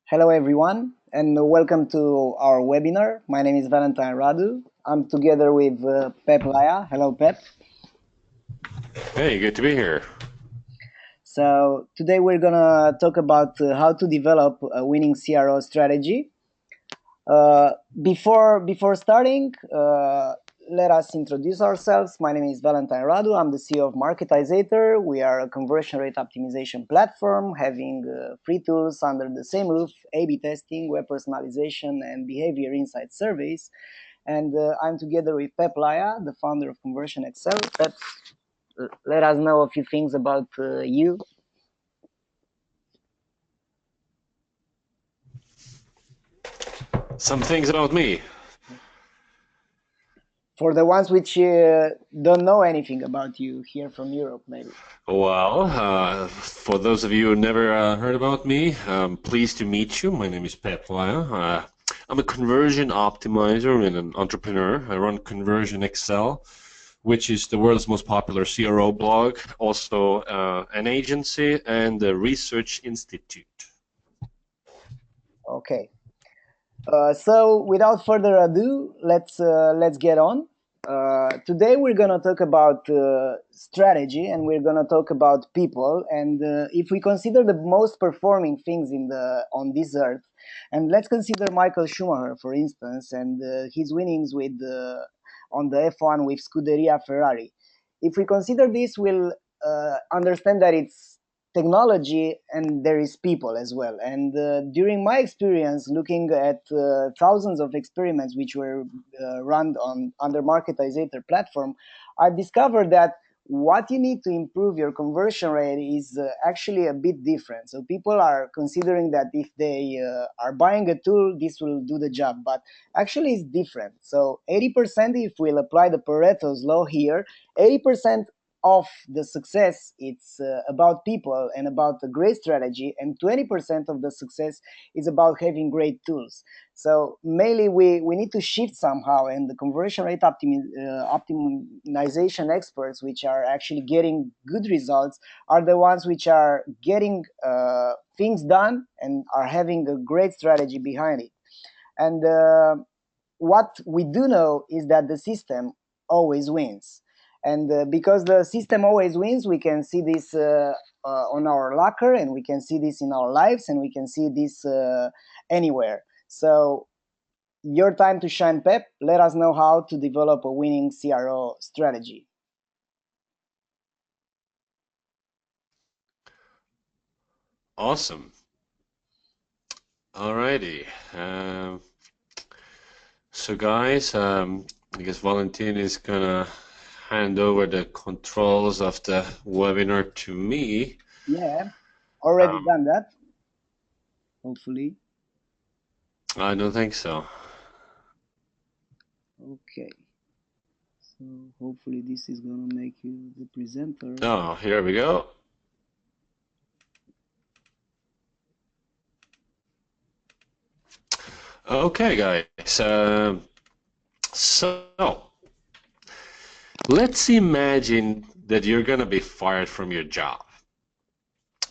Hello everyone and welcome to our webinar. My name is Valentine Radu. I'm together with Pep Laya. Hello Pep. Hey, good to be here. So today we're gonna talk about how to develop a winning CRO strategy. Uh, before starting, let us introduce ourselves. My name is Valentine Radu. I'm the CEO of Marketizator. We are a conversion rate optimization platform having free tools under the same roof: A/B testing, web personalization, and behavior insight surveys. And I'm together with Pep Laya, the founder of Conversion Excel. Pep, let us know a few things about you. Some things about me. For the ones which don't know anything about you here from Europe, maybe. Well, for those of you who never heard about me, I'm pleased to meet you. My name is Pep Laya. I'm a conversion optimizer and an entrepreneur. I run Conversion Excel, which is the world's most popular CRO blog, also an agency and a research institute. Okay. So without further ado, let's get on. Today we're gonna talk about strategy, and we're gonna talk about people. And if we consider the most performing things on this earth, and let's consider Michael Schumacher for instance, and his winnings with on the F1 with Scuderia Ferrari. If we consider this, we'll understand that it's technology and there is people as well. And during my experience looking at thousands of experiments which were run on under Marketizator platform, I discovered that what you need to improve your conversion rate is actually a bit different. So people are considering that if they are buying a tool, this will do the job, but actually it's different. So 80%, if we'll apply the Pareto's law here, 80% of the success it's about people and about a great strategy, and 20% of the success is about having great tools. So mainly we need to shift somehow, and the conversion rate optimization experts which are actually getting good results are the ones which are getting things done and are having a great strategy behind it. And what we do know is that the system always wins. And because the system always wins, we can see this on our locker, and we can see this in our lives, and we can see this anywhere. So, your time to shine, Pep. Let us know how to develop a winning CRO strategy. Awesome. Alrighty. So guys, I guess Valentin is gonna hand over the controls of the webinar to me. Yeah, already Um, done that, hopefully. I don't think so. Okay. So, hopefully, this is going to make you the presenter. Oh, here we go. Okay, guys. So let's imagine that you're gonna be fired from your job.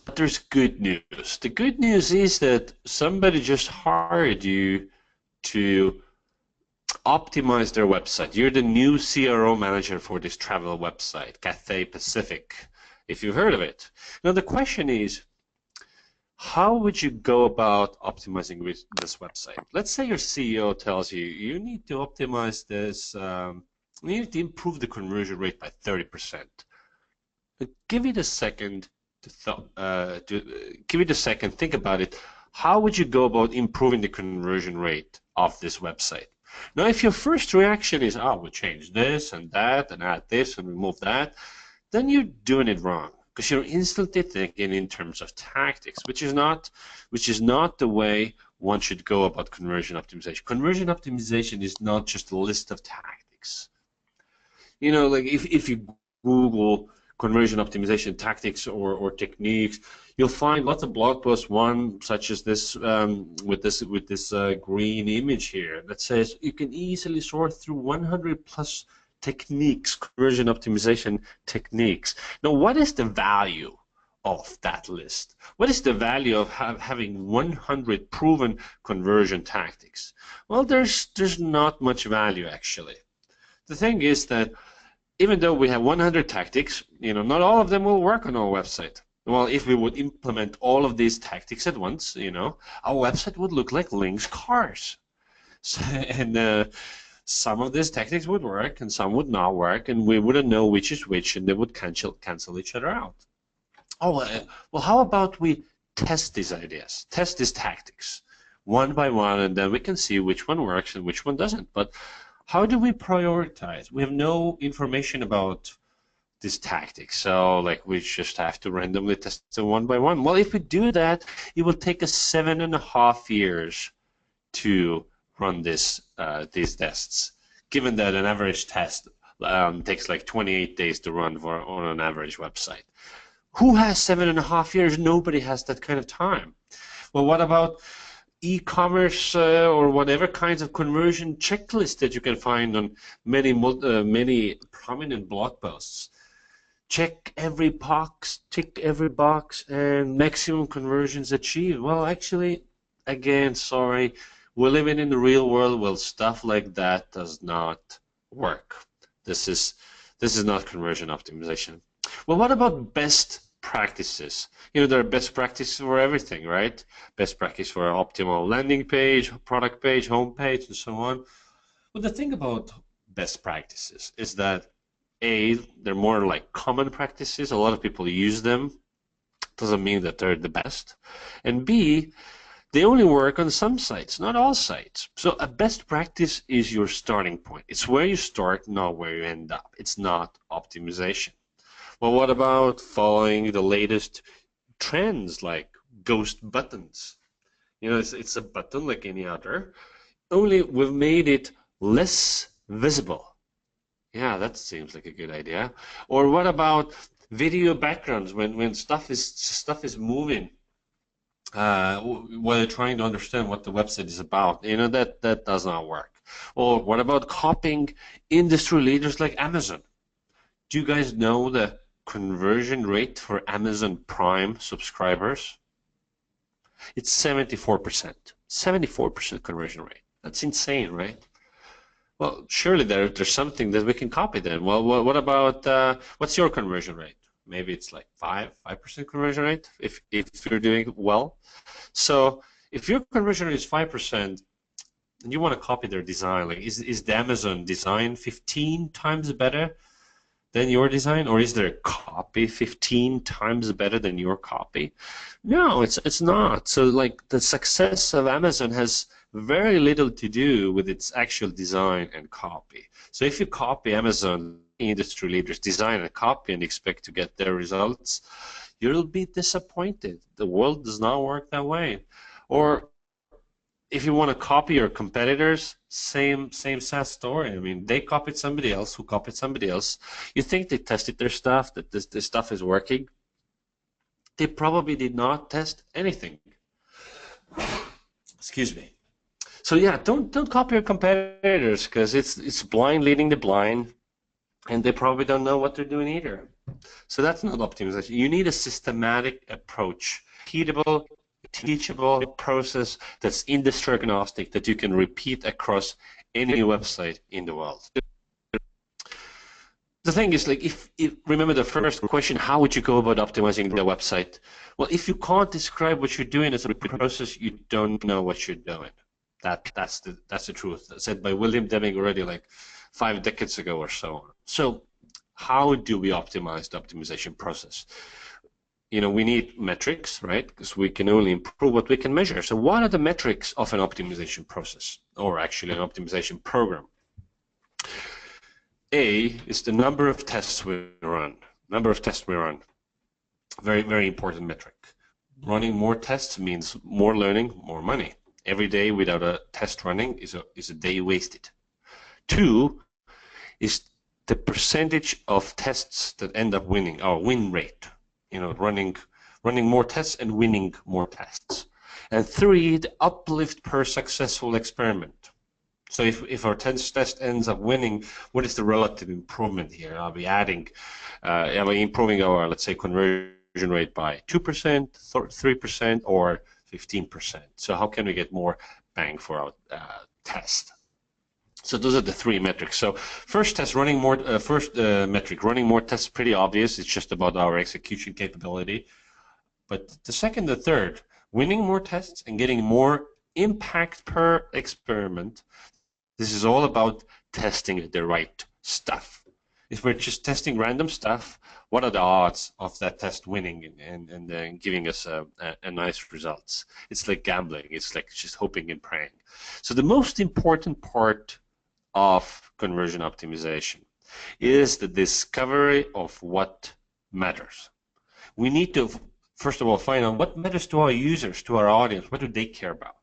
But there's good news. The good news is that somebody just hired you to optimize their website. You're the new CRO manager for this travel website, Cathay Pacific, if you've heard of it. Now the question is, how would you go about optimizing this website? Let's say your CEO tells you you need to optimize this, you need to improve the conversion rate by 30%. But give it a second give it a second, think about it. How would you go about improving the conversion rate of this website? Now, if your first reaction is, oh, we'll change this and that and add this and remove that, then you're doing it wrong because you're instantly thinking in terms of tactics, which is not the way one should go about conversion optimization. Conversion optimization is not just a list of tactics. Like if you Google conversion optimization tactics or techniques, you'll find lots of blog posts. One such as this with this green image here that says you can easily sort through 100 plus techniques, conversion optimization techniques. Now, what is the value of that list? What is the value of having 100 proven conversion tactics? Well, there's not much value actually. The thing is that even though we have 100 tactics, not all of them will work on our website. Well, if we would implement all of these tactics at once, our website would look like Link's cars. So, and some of these tactics would work and some would not work, and we wouldn't know which is which, and they would cancel each other out. Oh, well, how about we test these ideas, test these tactics one by one, and then we can see which one works and which one doesn't. But how do we prioritize? We have no information about these tactics, so like we just have to randomly test them one by one. Well, if we do that, it will take us 7.5 years to run these tests, given that an average test takes like 28 days to run on an average website. Who has 7.5 years? Nobody has that kind of time. Well, what about e-commerce or whatever kinds of conversion checklists that you can find on many prominent blog posts? Check every box, tick every box, and maximum conversions achieved. Well, actually, again, sorry, we're living in the real world. Well, stuff like that does not work. This is not conversion optimization. Well, what about best practices? There are best practices for everything, right? Best practice for an optimal landing page, product page, home page, and so on. Well, the thing about best practices is that A, they're more like common practices. A lot of people use them. Doesn't mean that they're the best. And B, they only work on some sites, not all sites. So a best practice is your starting point. It's where you start, not where you end up. It's not optimization. Well, what about following the latest trends like ghost buttons? It's a button like any other, only we've made it less visible. Yeah, that seems like a good idea. Or what about video backgrounds when stuff is moving? While you're trying to understand what the website is about, that does not work. Or what about copying industry leaders like Amazon? Do you guys know the conversion rate for Amazon Prime subscribers? It's 74%. 74% conversion rate. That's insane, right? Well, surely there's something that we can copy then. Well, what about what's your conversion rate? Maybe it's like 5% conversion rate if you're doing well. So if your conversion rate is 5% and you want to copy their design, like is the Amazon design 15 times better than your design, or is their copy 15 times better than your copy? No, it's not. So like the success of Amazon has very little to do with its actual design and copy. So if you copy Amazon industry leaders' design and copy and expect to get their results, you'll be disappointed. The world does not work that way. Or if you want to copy your competitors, same sad story. I mean, they copied somebody else who copied somebody else. You think they tested their stuff, that this stuff is working? They probably did not test anything. Excuse me. So yeah, don't copy your competitors, because it's blind leading the blind, and they probably don't know what they're doing either. So that's not optimization. You need a systematic approach, repeatable, teachable process that's industry agnostic, that you can repeat across any website in the world. The thing is, like, if remember the first question, how would you go about optimizing the website? Well, if you can't describe what you're doing as a process, you don't know what you're doing. That's the truth. That's said by William Deming already like 5 decades ago or so. So how do we optimize the optimization process? We need metrics, right? Because we can only improve what we can measure. So what are the metrics of an optimization process, or actually an optimization program? A is the number of tests we run. Number of tests we run. Very, very important metric. Running more tests means more learning, more money. Every day without a test running is a day wasted. 2 is the percentage of tests that end up winning, our win rate. Running more tests and winning more tests. And 3, the uplift per successful experiment. So if our test ends up winning, what is the relative improvement here? Are we improving our, let's say, conversion rate by 2%, 3%, or 15%. So how can we get more bang for our test? So those are the three metrics. So first test, running more. First metric, running more tests, pretty obvious. It's just about our execution capability. But the second, the third, winning more tests and getting more impact per experiment. This is all about testing the right stuff. If we're just testing random stuff, what are the odds of that test winning and then giving us a nice results? It's like gambling. It's like just hoping and praying. So the most important part of conversion optimization is the discovery of what matters. We need to, first of all, find out what matters to our users, to our audience. What do they care about?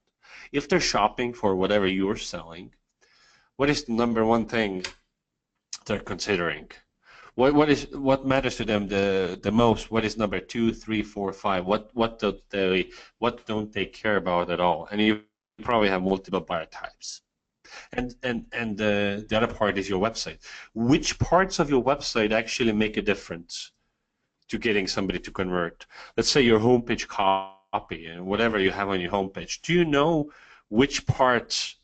If they're shopping for whatever you're selling, what is the number one thing they're considering? What matters to them the most? What is number 2, 3, 4, 5? What don't they care about at all? And you probably have multiple buyer types. And the other part is your website. Which parts of your website actually make a difference to getting somebody to convert? Let's say your homepage copy and whatever you have on your homepage. Do you know which parts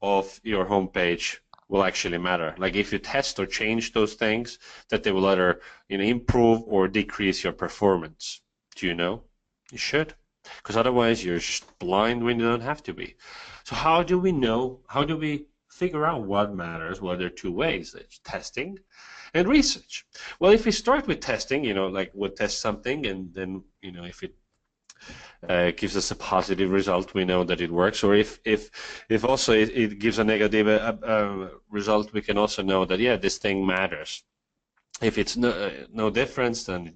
of your homepage will actually matter? Like if you test or change those things, that they will either improve or decrease your performance. Do you know? You should, because otherwise you're just blind when you don't have to be. So how do we know? How do we figure out what matters? Well, there are two ways. There's testing and research. Well, if we start with testing, like we'll test something, and then if it gives us a positive result, we know that it works. Or if also it gives a negative result, we can also know that this thing matters. If it's no difference, then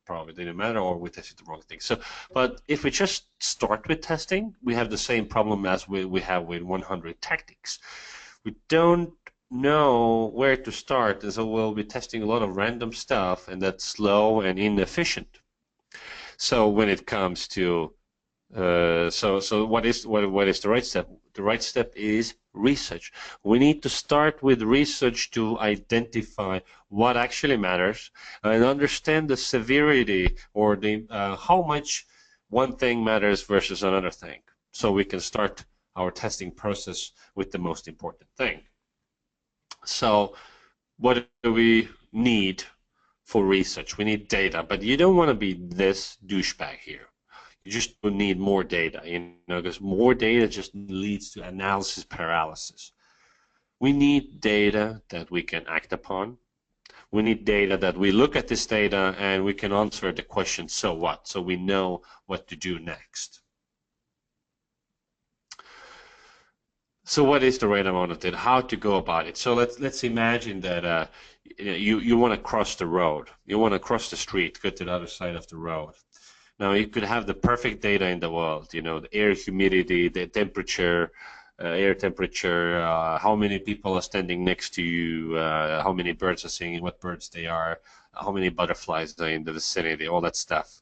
probably didn't matter, or we tested the wrong thing. So, but if we just start with testing, we have the same problem as we have with 100 tactics. We don't know where to start, and so we'll be testing a lot of random stuff, and that's slow and inefficient. So when it comes to so what is the right step? The right step is research. We need to start with research to identify what actually matters and understand the severity or the how much one thing matters versus another thing, so we can start our testing process with the most important thing. So what do we need for research? We need data, but you don't want to be this douchebag here. You just need more data, because more data just leads to analysis paralysis. We need data that we can act upon. We need data that we look at this data and we can answer the question, so what? So we know what to do next. So what is the right amount of data? How to go about it? So let's imagine that you want to cross the road. You want to cross the street, go to the other side of the road. Now you could have the perfect data in the world, the air humidity, the temperature, air temperature, how many people are standing next to you, how many birds are singing, what birds they are, how many butterflies are in the vicinity, all that stuff.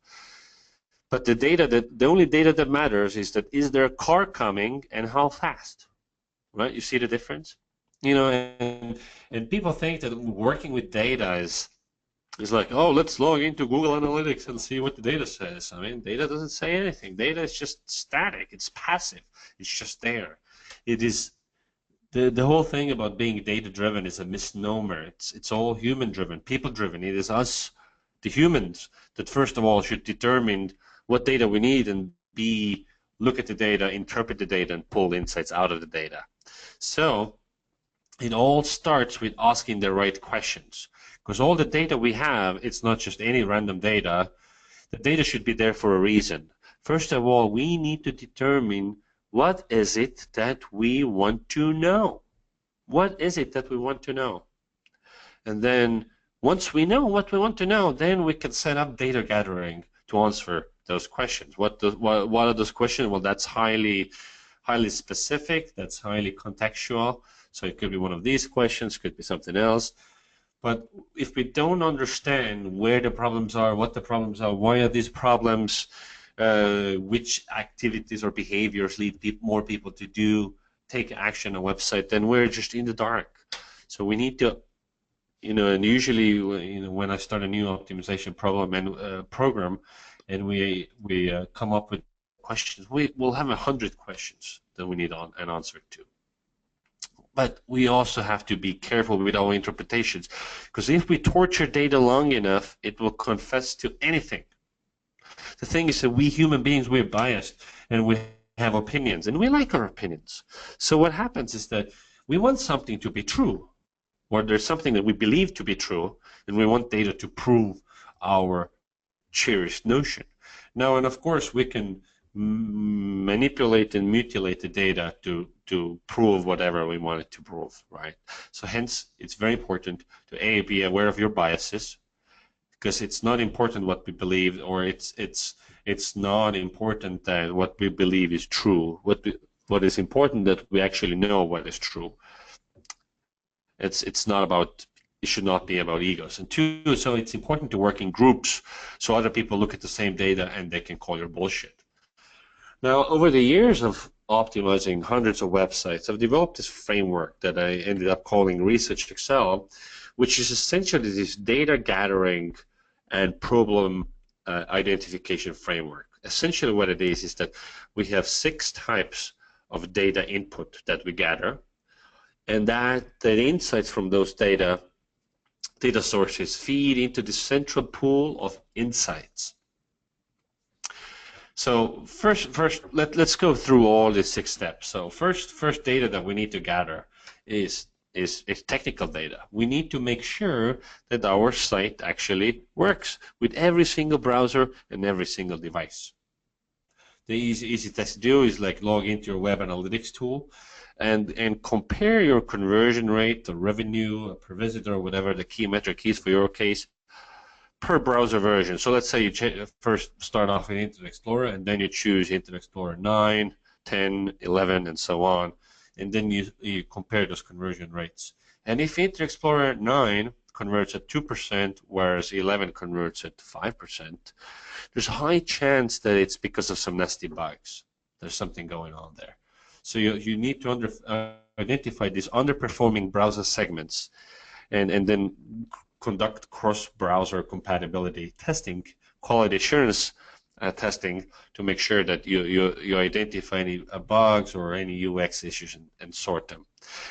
But the only data that matters is there a car coming and how fast, right? You see the difference? And people think that working with data is like, oh, let's log into Google Analytics and see what the data says. I mean, data doesn't say anything. Data is just static. It's passive. It's just there. It is the whole thing about being data-driven is a misnomer. It's all human-driven, people-driven. It is us, the humans, that first of all should determine what data we need, and B, look at the data, interpret the data, and pull insights out of the data. So it all starts with asking the right questions. Because all the data we have, it's not just any random data. The data should be there for a reason. First of all, we need to determine what is it that we want to know. What is it that we want to know? And then once we know what we want to know, then we can set up data gathering to answer those questions. What are those questions? Well, that's highly specific. That's highly contextual. So it could be one of these questions, could be something else. But if we don't understand where the problems are, what the problems are, why are these problems, which activities or behaviors lead more people to take action on a website, then we're just in the dark. So we need to and usually, when I start a new optimization problem and program, and we come up with questions, we'll have 100 questions that we need an answer to. But we also have to be careful with our interpretations, because if we torture data long enough, it will confess to anything. The thing is that we human beings, we're biased, and we have opinions, and we like our opinions. So what happens is that we want something to be true, or there's something that we believe to be true, and we want data to prove our cherished notion. Now, and of course, we can manipulate and mutilate the data to prove whatever we want it to prove, right? So hence, it's very important to be aware of your biases, because it's not important what we believe, or it's not important that what we believe is true. What is important that we actually know what is true. It's not about, it should not be about egos. And two, so it's important to work in groups so other people look at the same data and they can call your bullshit. Now, over the years of optimizing hundreds of websites, I've developed this framework that I ended up calling Research Excel, which is essentially this data gathering and problem identification framework. Essentially what it is that we have 6 types of data input that we gather, and that the insights from those data sources feed into the central pool of insights. So first let's go through all the 6 steps. So first data that we need to gather is technical data. We need to make sure that our site actually works with every single browser and every single device. The easy test to do is like log into your web analytics tool and compare your conversion rate, the revenue per visitor, whatever the key metric is for your case, per browser version. So let's say you first start off in Internet Explorer, and then you choose Internet Explorer 9, 10, 11, and so on, and then you compare those conversion rates. And if Internet Explorer 9 converts at 2%, whereas 11 converts at 5%, there's a high chance that it's because of some nasty bugs. There's something going on there. So you need to identify these underperforming browser segments, and then conduct cross-browser compatibility testing, quality assurance testing, to make sure that you identify any bugs or any UX issues and sort them.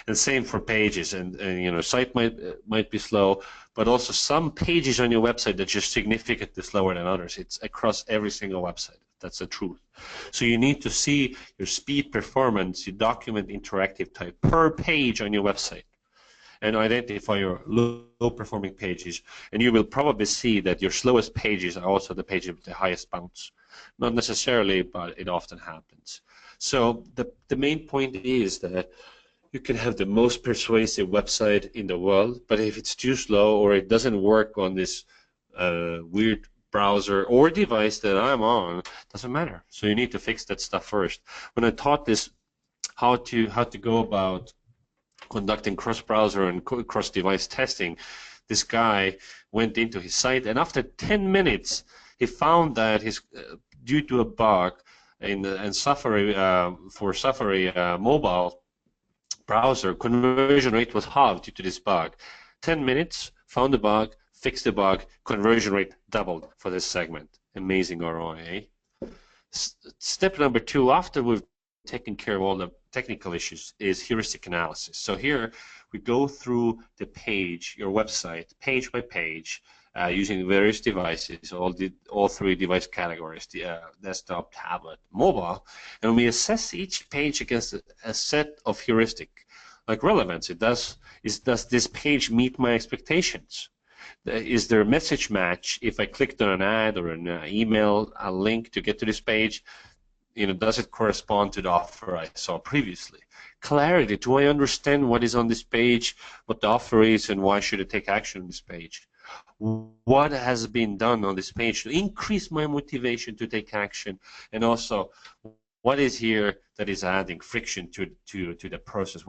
And same for pages, and site might be slow, but also some pages on your website that are just significantly slower than others. It's across every single website. That's the truth. So you need to see your speed performance, your document interactive type per page on your website, and identify your low performing pages, and you will probably see that your slowest pages are also the pages with the highest bounce. Not necessarily, but it often happens. So the main point is that you can have the most persuasive website in the world, but if it's too slow or it doesn't work on this weird browser or device that I'm on, doesn't matter. So you need to fix that stuff first. When I taught this, how to go about conducting cross-browser and cross-device testing, this guy went into his site, and after 10 minutes, he found that due to a bug in Safari, for Safari mobile browser, conversion rate was halved due to this bug. 10 minutes, found the bug, fixed the bug, conversion rate doubled for this segment. Amazing ROI. Step number 2, after we've taken care of all the technical issues, is heuristic analysis. So here we go through the page, your website, page by page, using various devices, all 3 device categories, the desktop, tablet, mobile, and we assess each page against a set of heuristic, like relevance. Does this page meet my expectations? Is there a message match? If I clicked on an ad or an email, a link to get to this page, does it correspond to the offer I saw previously? Clarity, do I understand what is on this page, what the offer is, and why should I take action on this page? What has been done on this page to increase my motivation to take action, and also what is here that is adding friction to the process?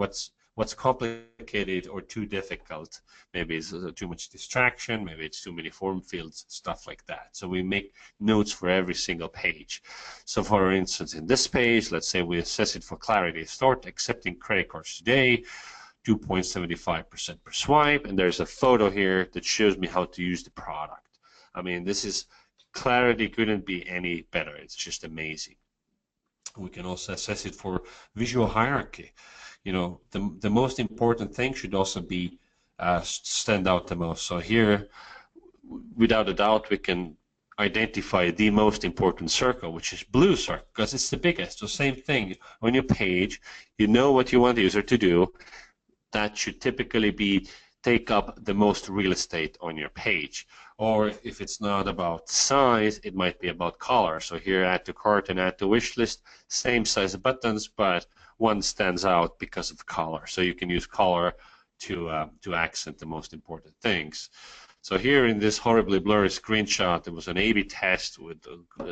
What's complicated or too difficult? Maybe it's too much distraction, maybe it's too many form fields, stuff like that. So we make notes for every single page. So for instance, in this page, let's say we assess it for clarity. Start accepting credit cards today. 2.75% per swipe, and there's a photo here that shows me how to use the product. I mean, this is clarity couldn't be any better. It's just amazing. We can also assess it for visual hierarchy. You know, the most important thing should also be stand out the most. So here, without a doubt, we can identify the most important circle, which is blue circle, because it's the biggest. So same thing on your page, you know what you want the user to do. That should typically be take up the most real estate on your page. Or if it's not about size, it might be about color. So here, add to cart and add to wish list, same size buttons, but one stands out because of color. So you can use color to accent the most important things. So here in this horribly blurry screenshot, there was an A/B test with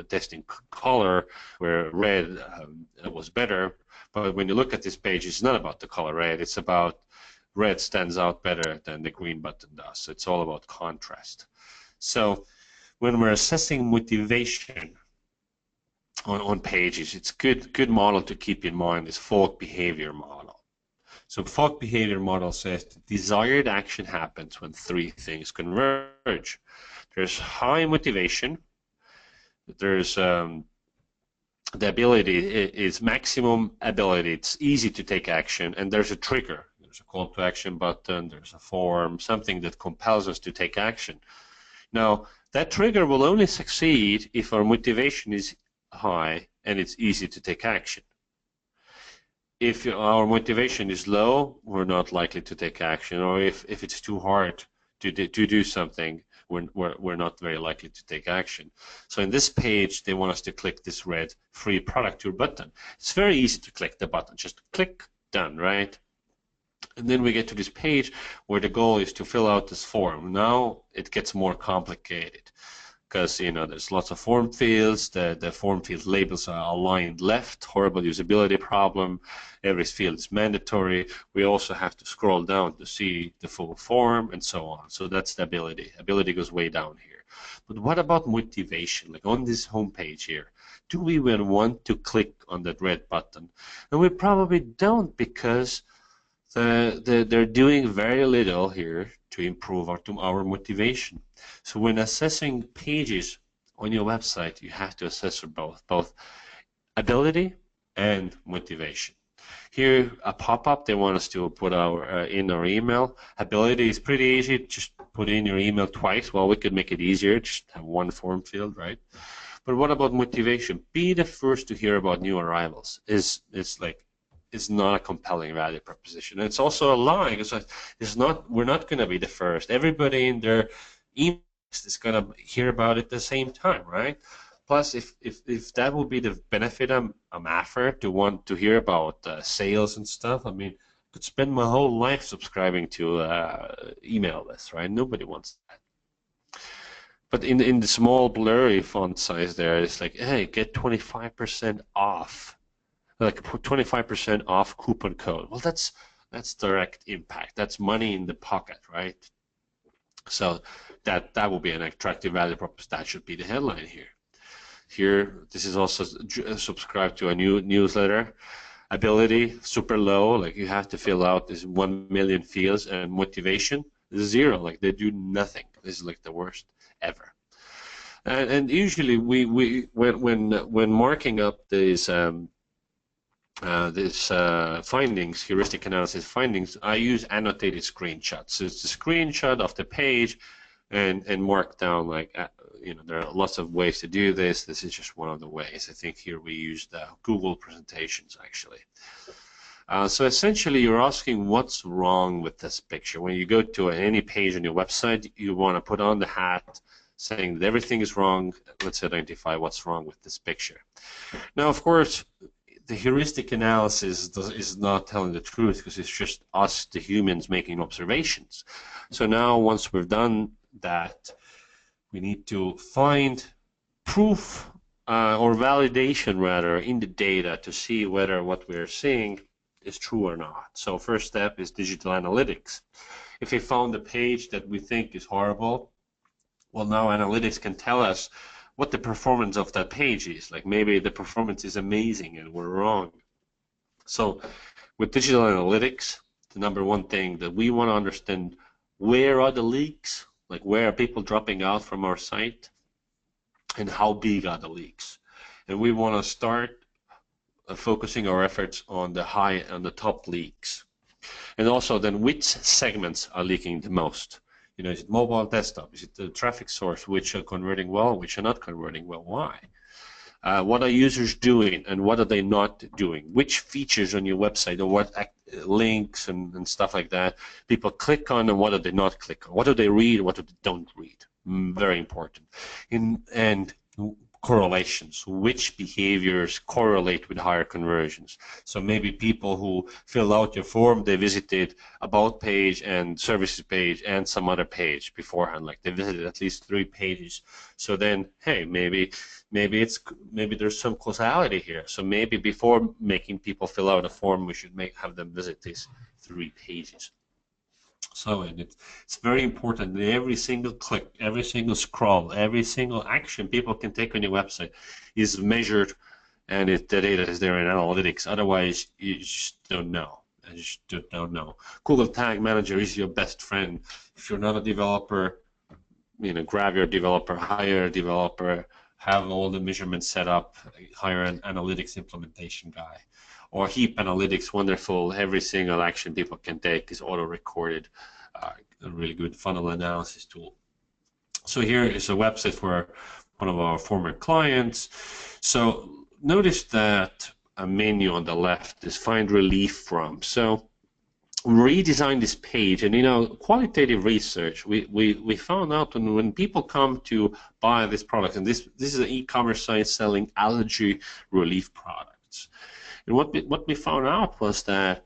testing color where red was better. But when you look at this page, it's not about the color red. It's about red stands out better than the green button does. So it's all about contrast. So when we're assessing motivation on pages, it's good model to keep in mind is Falk behavior model. So Falk behavior model says the desired action happens when three things converge. There's high motivation, there's the ability is maximum ability, it's easy to take action, and there's a trigger. There's a call to action button, there's a form, something that compels us to take action. Now, that trigger will only succeed if our motivation is high and it's easy to take action. If our motivation is low, we're not likely to take action, or if it's too hard to do something, we're not very likely to take action. So in this page, they want us to click this red free product tour button. It's very easy to click the button, just click, done, right? And then we get to this page where the goal is to fill out this form. Now it gets more complicated, because there's lots of form fields. The form field labels are aligned left, horrible usability problem. Every field is mandatory. We also have to scroll down to see the full form and so on. So that's the ability. Ability goes way down here. But what about motivation? Like on this home page here, do we even want to click on that red button? And we probably don't, because they're doing very little here to improve our motivation. So when assessing pages on your website, you have to assess both ability and motivation. Here, a pop-up, they want us to put in our email. Ability is pretty easy, just put in your email twice. Well, we could make it easier, just have one form field, right? But what about motivation? Be the first to hear about new arrivals. It's not a compelling value proposition. And it's also a lie, because we're not going to be the first. Everybody in their email is going to hear about it at the same time, right? Plus, if that would be the benefit I'm after, to want to hear about sales and stuff, I mean, I could spend my whole life subscribing to email lists, right? Nobody wants that. But in the small blurry font size there, it's like, hey, get 25% off. Like 25% off coupon code. Well, that's direct impact. That's money in the pocket, right? So that will be an attractive value proposition. That should be the headline here. Here, this is also subscribe to a new newsletter. Ability super low. Like you have to fill out this 1 million fields, and motivation is 0. Like they do nothing. This is like the worst ever. And usually when marking up these findings, heuristic analysis findings, I use annotated screenshots. So it's a screenshot of the page and mark down, like, there are lots of ways to do this. This is just one of the ways. I think here we use the Google presentations, actually. So essentially, you're asking what's wrong with this picture. When you go to any page on your website, you want to put on the hat saying that everything is wrong. Let's identify what's wrong with this picture. Now, of course, the heuristic analysis is not telling the truth, because it's just us, the humans, making observations. So now, once we've done that, we need to find proof or validation, rather, in the data to see whether what we're seeing is true or not. So first step is digital analytics. If we found a page that we think is horrible, well, now analytics can tell us what the performance of that page is. Like maybe the performance is amazing and we're wrong. So with digital analytics, the number one thing that we want to understand, where are the leaks? Like, where are people dropping out from our site? And how big are the leaks? And we want to start focusing our efforts on the top leaks. And also then, which segments are leaking the most? Is it mobile, desktop? Is it the traffic source, which are converting well, which are not converting well? Why? What are users doing and what are they not doing? Which features on your website or what links and stuff like that people click on, and what do they not click on? What do they read? What do they don't read? Very important. And correlations. Which behaviors correlate with higher conversions? So maybe people who fill out your form, they visited about page and services page and some other page beforehand, like they visited at least 3 pages. So then, hey, maybe there's some causality here. So maybe before making people fill out a form, we should have them visit these 3 pages. So it's very important that every single click, every single scroll, every single action people can take on your website is measured, and the data is there in analytics. Otherwise, you just don't know. I just don't know. Google Tag Manager is your best friend. If you're not a developer, grab your developer, hire a developer, have all the measurements set up, hire an analytics implementation guy. Or Heap Analytics, wonderful. Every single action people can take is auto-recorded. A really good funnel analysis tool. So here is a website for one of our former clients. So notice that a menu on the left is find relief from. So redesign this page, and qualitative research, we found out when people come to buy this product, and this is an e-commerce site selling allergy relief products, and what we found out was that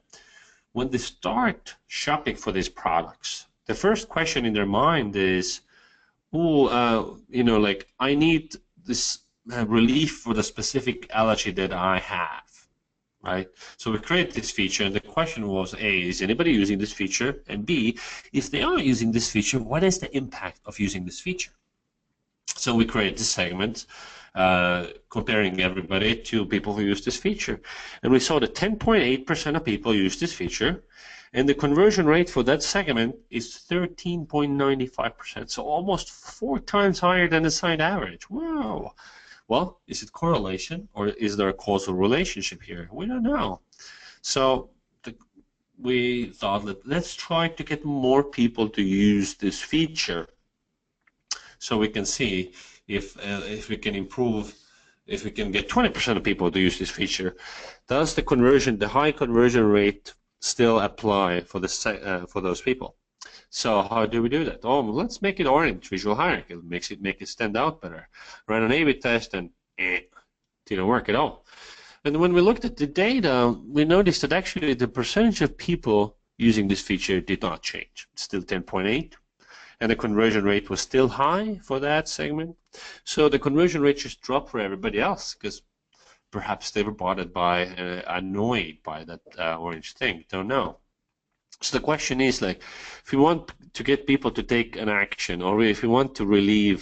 when they start shopping for these products, the first question in their mind is, like, I need this relief for the specific allergy that I have. Right? So we created this feature, and the question was, A, is anybody using this feature? And B, if they are using this feature, what is the impact of using this feature? So we created this segment comparing everybody to people who use this feature. And we saw that 10.8% of people use this feature, and the conversion rate for that segment is 13.95%, so almost 4 times higher than the site average. Wow. Well, is it correlation, or is there a causal relationship here? We don't know. So we thought that let's try to get more people to use this feature, so we can see if we can improve, if we can get 20% of people to use this feature. Does the high conversion rate still apply for those people? So how do we do that? Oh, let's make it orange, visual hierarchy. Make it stand out better. Run an A/B test, and didn't work at all. And when we looked at the data, we noticed that actually the percentage of people using this feature did not change. It's still 10.8, and the conversion rate was still high for that segment. So the conversion rate just dropped for everybody else, because perhaps they were bothered by, annoyed by that orange thing. Don't know. So the question is, like, if we want to get people to take an action, or if we want to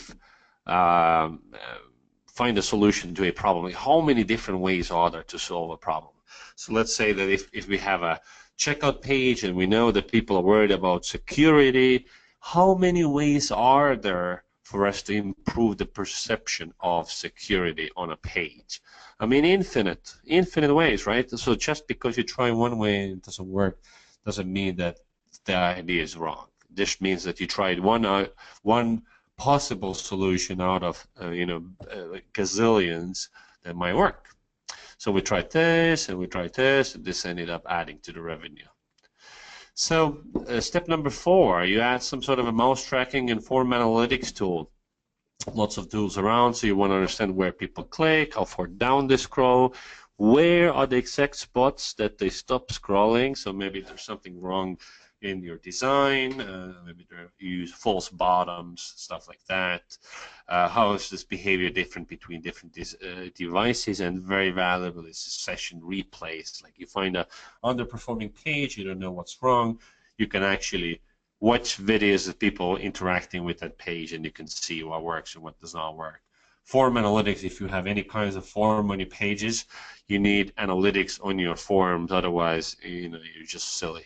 find a solution to a problem, how many different ways are there to solve a problem? So let's say that if we have a checkout page and we know that people are worried about security, how many ways are there for us to improve the perception of security on a page? I mean, infinite ways, right? So just because you try one way and it doesn't work, doesn't mean that the idea is wrong. This means that you tried one possible solution out of gazillions that might work. So we tried this and we tried this, and this ended up adding to the revenue. So step number 4, you add some sort of a mouse tracking and form analytics tool. Lots of tools around, so you want to understand where people click, how far down they scroll, where are the exact spots that they stop scrolling. So maybe there's something wrong in your design, maybe you use false bottoms, stuff like that. How is this behavior different between different devices? And very valuable is session replays. Like, you find a underperforming page, you don't know what's wrong, you can actually watch videos of people interacting with that page, and you can see what works and what does not work. Form analytics, if you have any kinds of form on your pages, you need analytics on your forms, otherwise you're just silly.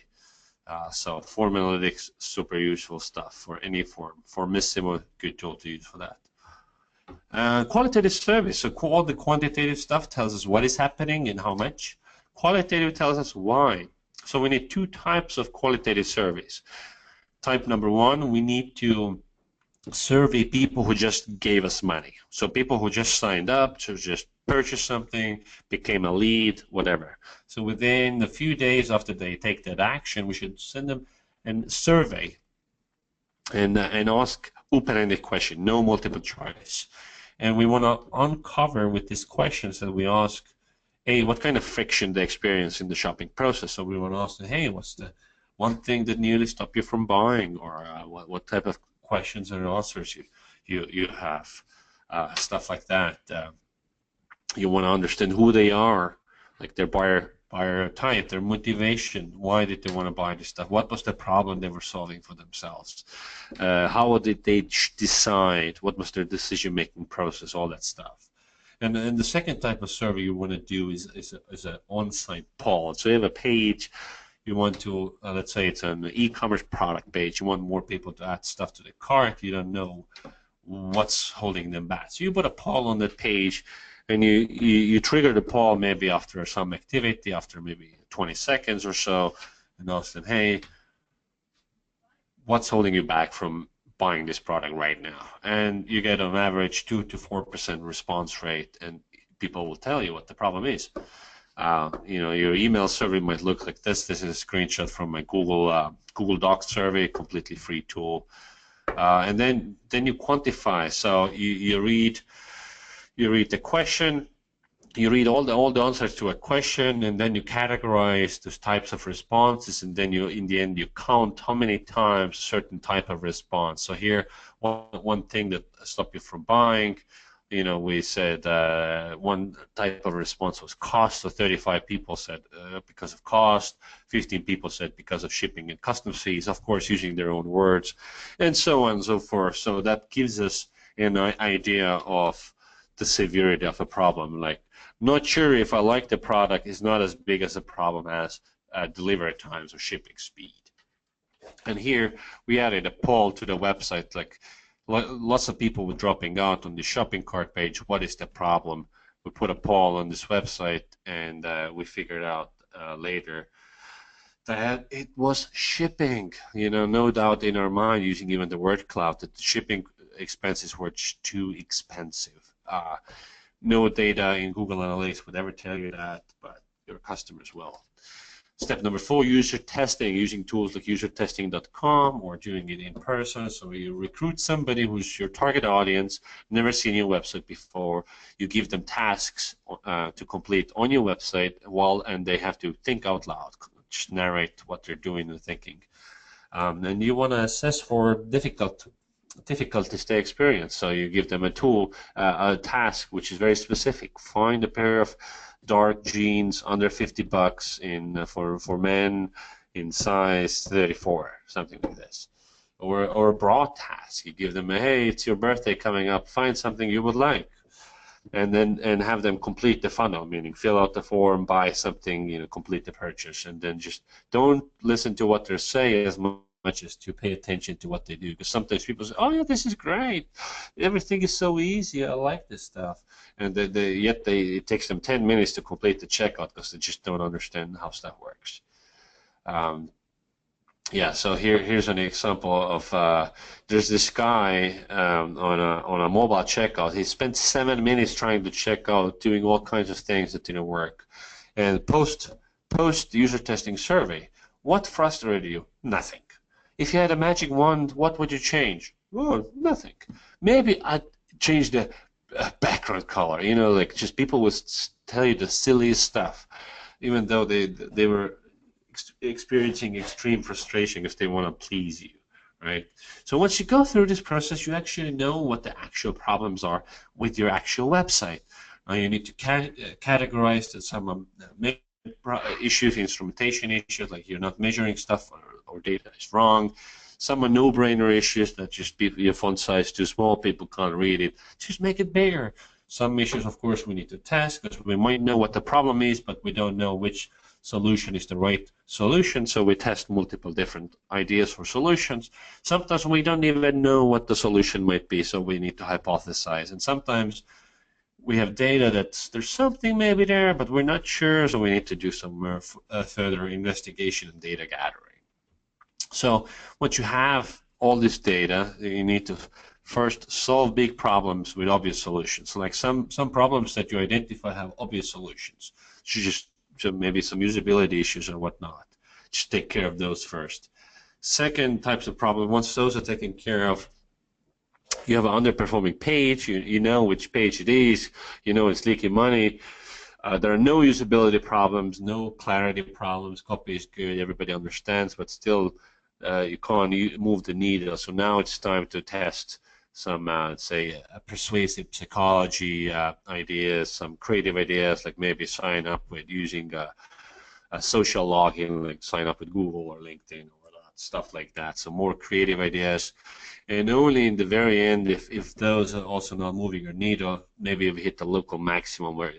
So form analytics, super useful stuff for any form. Formissimo, good tool to use for that. Qualitative survey. So all the quantitative stuff tells us what is happening and how much. Qualitative tells us why. So we need two types of qualitative surveys. Type number one, we need to survey people who just gave us money. So people who just signed up to just purchase something, became a lead, whatever. So within a few days after they take that action, we should send them a survey and ask open-ended question, no multiple choice. And we want to uncover with these questions that we ask, hey, what kind of friction they experience in the shopping process. So we want to ask them, hey, what's the one thing that nearly stopped you from buying, or what type of questions and answers you have, stuff like that. You want to understand who they are, like their buyer type, their motivation, why did they want to buy this stuff, what was the problem they were solving for themselves, how did they decide, what was their decision-making process, all that stuff. And the second type of survey you want to do is an on-site poll. So you have a page, you want to, let's say it's an e-commerce product page, you want more people to add stuff to the cart, you don't know what's holding them back. So you put a poll on that page, and you trigger the poll maybe after some activity, after maybe 20 seconds or so, and ask them, hey, what's holding you back from buying this product right now? And you get on average 2 to 4% response rate, and people will tell you what the problem is. Your email survey might look like this. This is a screenshot from my Google Docs survey, completely free tool. And then you quantify. So you read the question, you read all the answers to a question, and then you categorize those types of responses, and then in the end you count how many times a certain type of response. So here, one thing that stopped you from buying, we said one type of response was cost. So 35 people said because of cost, 15 people said because of shipping and customs fees, of course using their own words, and so on and so forth. So that gives us an idea of the severity of a problem. Like, not sure if I like the product is not as big as a problem as delivery times or shipping speed. And here we added a poll to the website, like lots of people were dropping out on the shopping cart page. What is the problem? We put a poll on this website, and we figured out later that it was shipping. No doubt in our mind, using even the word cloud, that the shipping expenses were too expensive. No data in Google Analytics would ever tell you that, but your customers will. Step number 4, user testing, using tools like usertesting.com or doing it in person. So you recruit somebody who's your target audience, never seen your website before. You give them tasks to complete on your website, and they have to think out loud, just narrate what they're doing and thinking. And you want to assess for difficulties they experience. So you give them a tool, a task which is very specific. Find a pair of dark jeans under $50 for men in size 34, something like this. Or a broad task. You give them hey, it's your birthday coming up, find something you would like. And have them complete the funnel, meaning fill out the form, buy something, complete the purchase, and then just don't listen to what they're saying as much as to pay attention to what they do, because sometimes people say, oh yeah, this is great, everything is so easy, I like this stuff, and yet it takes them 10 minutes to complete the checkout because they just don't understand how stuff works. Yeah, so here's an example of there's this guy on a mobile checkout. He spent 7 minutes trying to check out, doing all kinds of things that didn't work. And post user testing survey, what frustrated you? Nothing. If you had a magic wand, what would you change? Oh, nothing. Maybe I'd change the background color. Like just people would tell you the silliest stuff, even though they were experiencing extreme frustration because they want to please you, right? So once you go through this process, you actually know what the actual problems are with your actual website. You need to categorize some issues, instrumentation issues, like you're not measuring stuff or data is wrong. Some are no-brainer issues that just your font size too small, people can't read it. Just make it bigger. Some issues, of course, we need to test because we might know what the problem is, but we don't know which solution is the right solution, so we test multiple different ideas for solutions. Sometimes we don't even know what the solution might be, so we need to hypothesize. And sometimes we have data that there's something maybe there, but we're not sure, so we need to do some more further investigation and data gathering. So once you have all this data, you need to first solve big problems with obvious solutions. So like some problems that you identify have obvious solutions. So just maybe some usability issues or whatnot. Just take care of those first. Second types of problem, once those are taken care of, you have an underperforming page, you know which page it is, you know it's leaking money. There are no usability problems, no clarity problems, copy is good, everybody understands, but still you can't move the needle. So now it's time to test some, say, persuasive psychology ideas, some creative ideas, like maybe sign up with using a social login, like sign up with Google or LinkedIn or stuff like that. So more creative ideas. And only in the very end, if those are also not moving your needle, maybe we hit the local maximum where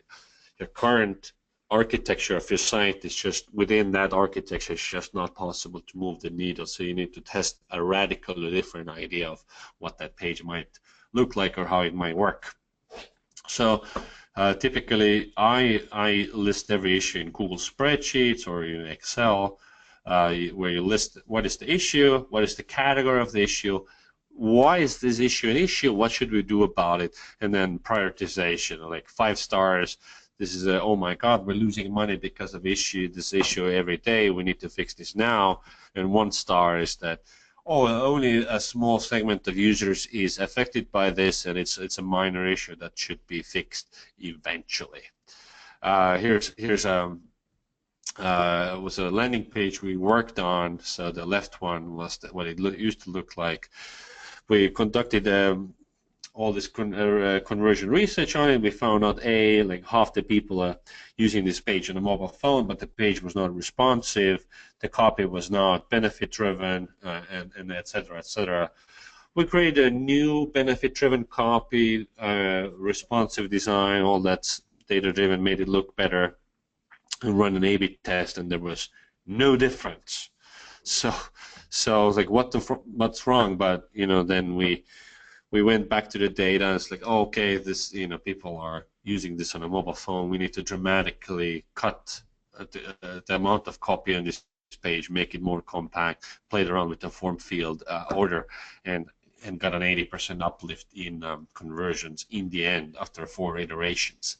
your current architecture of your site is just within that architecture, it's just not possible to move the needle. So you need to test a radically different idea of what that page might look like or how it might work. So typically I list every issue in Google Spreadsheets or in Excel, where you list what is the issue, what is the category of the issue, why is this issue an issue, what should we do about it, and then prioritization, like 5 stars. This is oh my God, we're losing money because of this issue every day. We need to fix this now. And 1 star is that, oh, only a small segment of users is affected by this, and it's a minor issue that should be fixed eventually. Here's was a landing page we worked on. So the left one was what it used to look like. We conducted all this conversion research on it. We found out like half the people are using this page on a mobile phone, but the page was not responsive, the copy was not benefit driven, and etc. etc. We created a new benefit driven copy, responsive design, all that's data driven, made it look better, and run an A/B test, and there was no difference. So I was like, what's wrong? But then we went back to the data, and it's like, oh, okay, this, people are using this on a mobile phone. We need to dramatically cut the amount of copy on this page, make it more compact, played around with the form field order, and got an 80% uplift in conversions in the end after 4 iterations.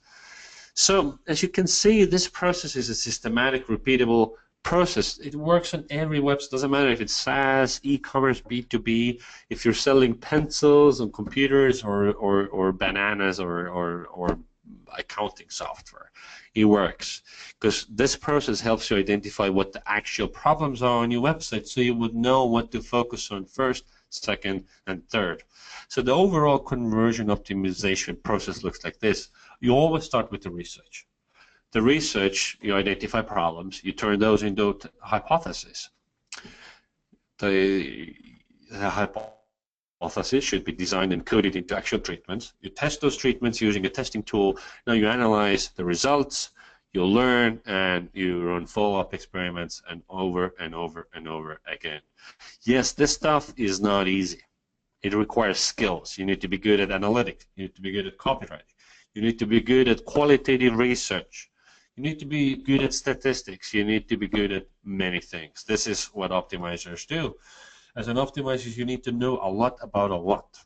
So as you can see, this process is a systematic, repeatable process. It works on every website. Doesn't matter if it's SaaS, e-commerce, B2B, if you're selling pencils on computers or bananas or accounting software. It works because this process helps you identify what the actual problems are on your website, so you would know what to focus on first, second, and third. So the overall conversion optimization process looks like this. You always start with the research. The research, you identify problems, you turn those into hypotheses. The hypothesis should be designed and coded into actual treatments. You test those treatments using a testing tool. Now you analyze the results, you learn, and you run follow-up experiments, and over and over and over again. Yes, this stuff is not easy. It requires skills. You need to be good at analytics. You need to be good at copywriting. You need to be good at qualitative research. You need to be good at statistics. You need to be good at many things. This is what optimizers do. As an optimizer, you need to know a lot about a lot.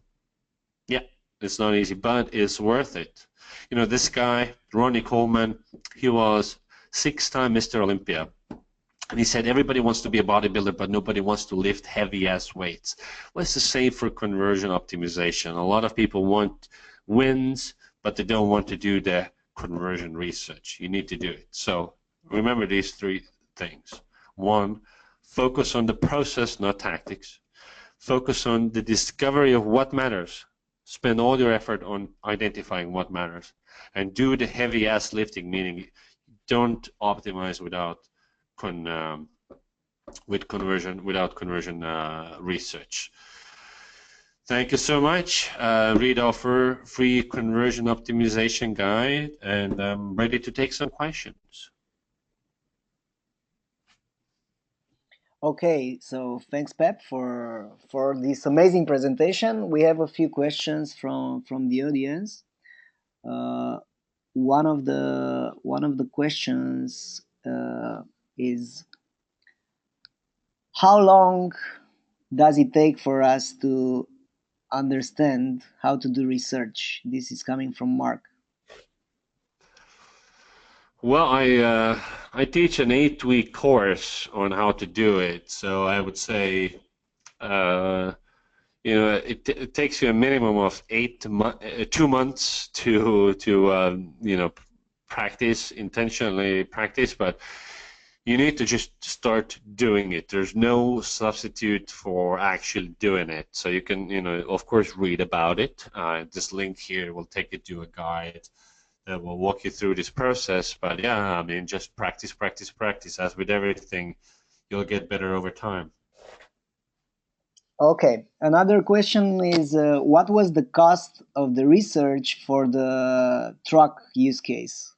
Yeah, it's not easy, but it's worth it. This guy, Ronnie Coleman, he was 6-time Mr. Olympia. And he said everybody wants to be a bodybuilder, but nobody wants to lift heavy-ass weights. Well, it's the same for conversion optimization. A lot of people want wins, but they don't want to do the conversion research. You need to do it. So remember these 3 things. 1, focus on the process, not tactics. Focus on the discovery of what matters. Spend all your effort on identifying what matters. And do the heavy-ass lifting, meaning don't optimize without conversion research. Thank you so much. Read our free conversion optimization guide, and I'm ready to take some questions. Okay, so thanks, Pep, for this amazing presentation. We have a few questions from the audience. Uh, one of the questions is, how long does it take for us to understand how to do research? This is coming from Mark. Well, I teach an 8-week course on how to do it, so I would say uh, it takes you a minimum of 2 months to practice, intentionally practice, but you need to just start doing it. There's no substitute for actually doing it. So you can, of course, read about it. This link here will take you to a guide that will walk you through this process. But yeah, I mean, just practice, practice, practice. As with everything, you'll get better over time. Okay, another question is, what was the cost of the research for the truck use case?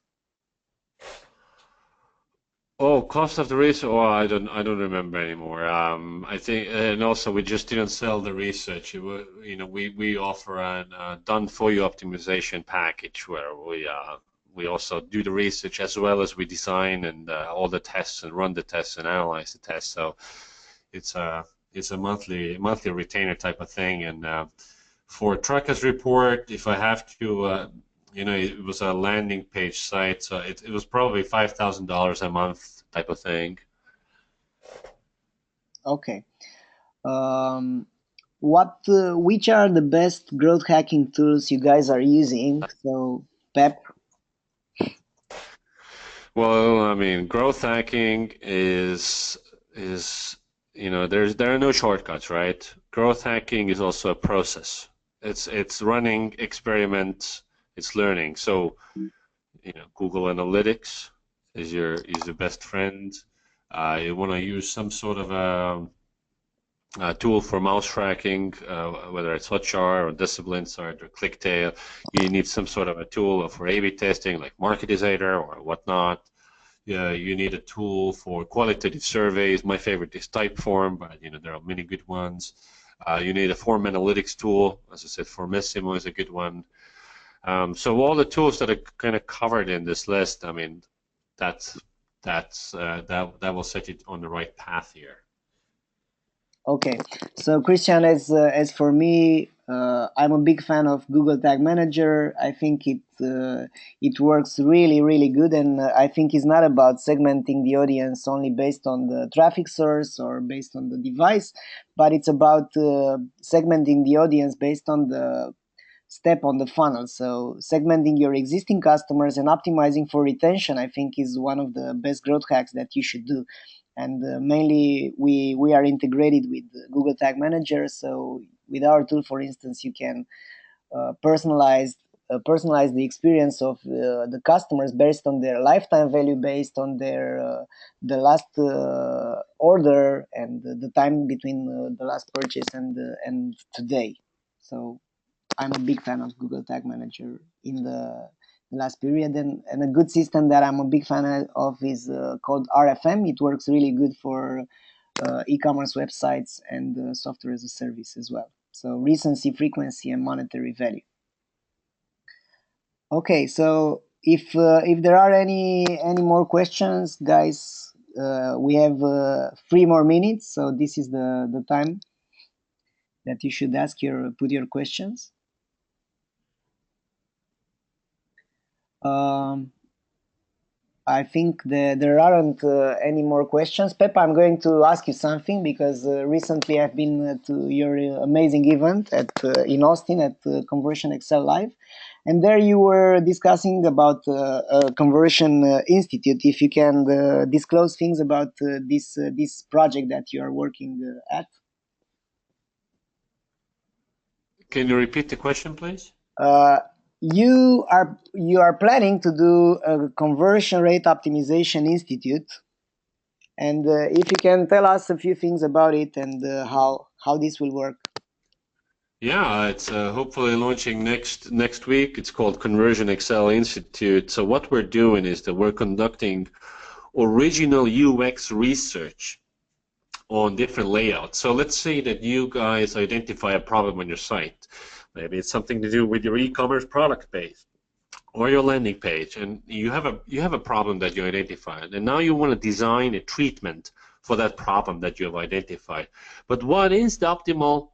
Oh, cost of the research. Oh, I don't remember anymore. I think, and also we just didn't sell the research. We offer an done for you optimization package where we also do the research as well as we design and all the tests and run the tests and analyze the tests. So it's a it's a monthly retainer type of thing. And for Truckers Report, if I have to, it was a landing page site, so it was probably $5,000 a month type of thing. Okay. Um, which are the best growth hacking tools you guys are using? So, Pep. Well, I mean, growth hacking is there are no shortcuts, right? Growth hacking is also a process. It's running experiments, it's learning. So, Google Analytics is your best friend. You want to use some sort of a tool for mouse tracking, whether it's Hotjar or Discipline Insight or ClickTail. You need some sort of a tool for A/B testing, like Marketizator or whatnot. Yeah, you need a tool for qualitative surveys. My favorite is Typeform, but there are many good ones. You need a form analytics tool. As I said, Formissimo is a good one. So all the tools that are kind of covered in this list, I mean, that's that will set you on the right path here. Okay, so Christian, as for me, I'm a big fan of Google Tag Manager. I think it works really really good, and I think it's not about segmenting the audience only based on the traffic source or based on the device, but it's about segmenting the audience based on the step on the funnel. So segmenting your existing customers and optimizing for retention, I think, is one of the best growth hacks that you should do. And mainly, we are integrated with Google Tag Manager. So with our tool, for instance, you can personalize personalize the experience of the customers based on their lifetime value, based on their the last order and the time between the last purchase and today. So I'm a big fan of Google Tag Manager in the last period, and a good system that I'm a big fan of is called RFM. It works really good for e-commerce websites and software as a service as well. So recency, frequency, and monetary value. Okay, so if there are any more questions, guys, we have 3 more minutes. So this is the time that you should put your questions. Um, I think there aren't any more questions. Peppa, I'm going to ask you something because recently I've been to your amazing event in Austin at Conversion Excel Live, and there you were discussing about Conversion Institute. If you can disclose things about this project that you are working at. Can you repeat the question, please? Uh, you are planning to do a conversion rate optimization institute, and if you can tell us a few things about it and how this will work. Yeah, it's hopefully launching next week. It's called Conversion Excel Institute. So what we're doing is that we're conducting original UX research on different layouts. So let's say that you guys identify a problem on your site. Maybe it's something to do with your e-commerce product page or your landing page, and you have a problem that you identified, and now you want to design a treatment for that problem that you have identified. But what is the optimal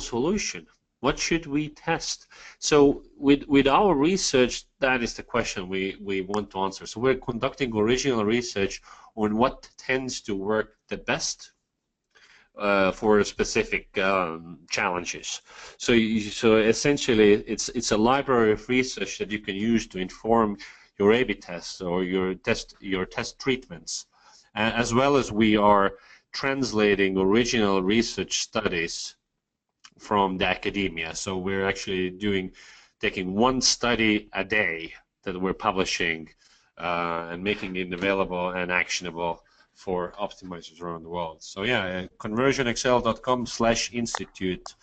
solution? What should we test? So with our research, that is the question we want to answer. So we're conducting original research on what tends to work the best for specific challenges. So essentially, it's a library of research that you can use to inform your A/B tests or your test treatments, as well as we are translating original research studies from the academia. So we're actually taking one study a day that we're publishing and making it available and actionable for optimizers around the world. So yeah, conversionexcel.com/institute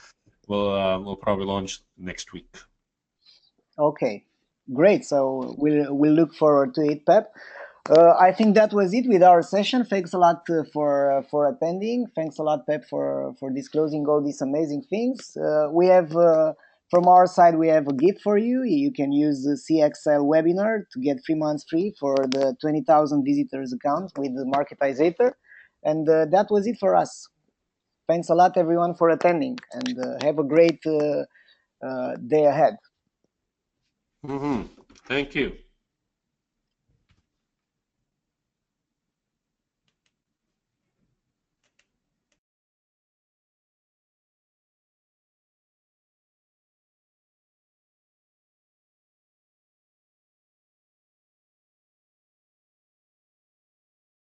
will probably launch next week. Okay, great. So we'll look forward to it, Pep. I think that was it with our session. Thanks a lot for attending. Thanks a lot, Pep, for disclosing all these amazing things. We have from our side we have a gift for you. You can use the CXL webinar to get 3 months free for the 20,000 visitors account with the Marketizator. And that was it for us. Thanks a lot, everyone, for attending, and have a great day ahead. Thank you.